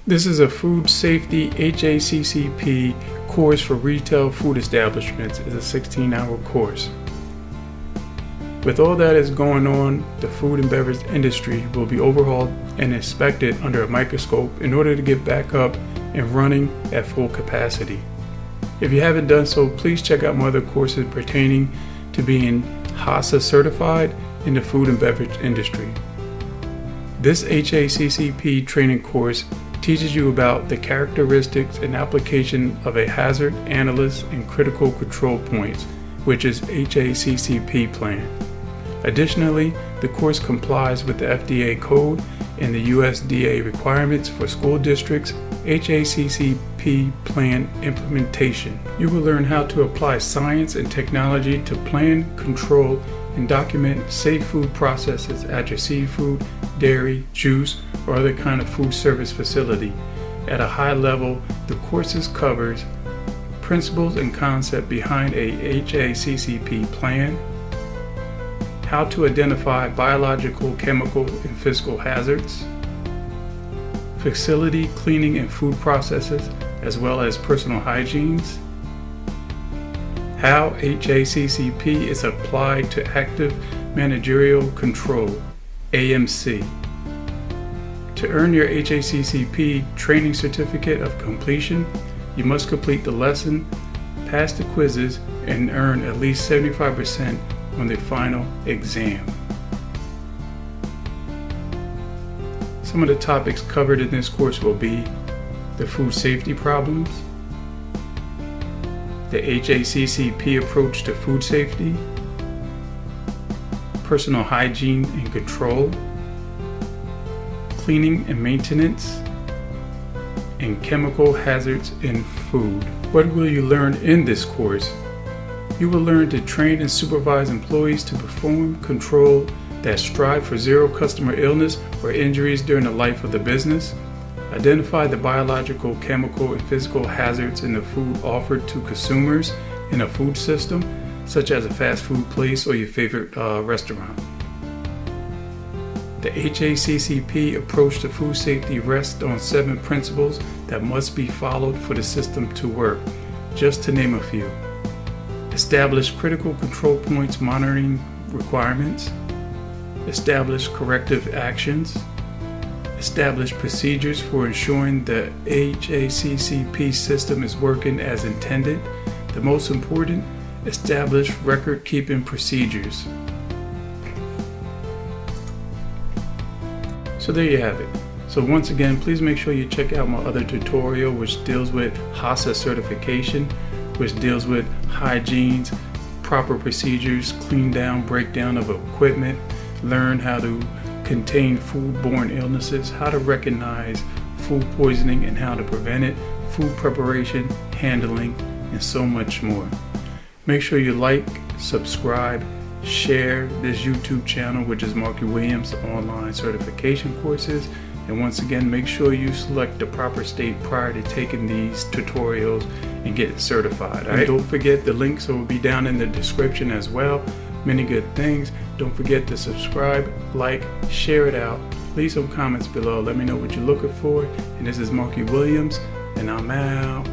This is a food safety HACCP course for retail food establishments. It's a 16-hour course. With all that is going on, the food and beverage industry will be overhauled and inspected under a microscope in order to get back up and running at full capacity. If you haven't done so, please check out my other courses pertaining to being HACCP certified in the food and beverage industry. This HACCP training course teaches you about the characteristics and application of a hazard analysis and critical control points, which is HACCP Plan. Additionally, the course complies with the FDA Code and the USDA requirements for school districts' HACCP Plan Implementation. You will learn how to apply science and technology to plan, control, and document safe food processes at your seafood, dairy, juice, or other kind of food service facility. At a high level, the courses covers principles and concept behind a HACCP plan, how to identify biological, chemical, and physical hazards, facility cleaning and food processes, as well as personal hygienes, how HACCP is applied to active managerial control, AMC. To earn your HACCP training certificate of completion, you must complete the lesson, pass the quizzes, and earn at least 75% on the final exam. Some of the topics covered in this course will be the food safety problems, the HACCP approach to food safety, personal hygiene and control, cleaning and maintenance, and chemical hazards in food. What will you learn in this course? You will learn to train and supervise employees to perform control that strive for zero customer illness or injuries during the life of the business, identify the biological, chemical, and physical hazards in the food offered to consumers in a food system, such as a fast food place or your favorite restaurant. The HACCP approach to food safety rests on 7 principles that must be followed for the system to work, just to name a few. Establish critical control points monitoring requirements, establish corrective actions, establish procedures for ensuring the HACCP system is working as intended. The most important, establish record-keeping procedures. So there you have it. So once again, please make sure you check out my other tutorial which deals with HACCP certification, which deals with hygienes, proper procedures, clean down, breakdown of equipment, learn how to contain foodborne illnesses, how to recognize food poisoning and how to prevent it, food preparation, handling, and so much more. Make sure you like, subscribe, share this YouTube channel, which is Markie Williams Online Certification Courses. And once again, make sure you select the proper state prior to taking these tutorials and get certified. All right? Don't forget the links will be down in the description as well. Many good things. Don't forget to subscribe, like, share it out. Leave some comments below. Let me know what you're looking for. And this is Markie Williams, and I'm out.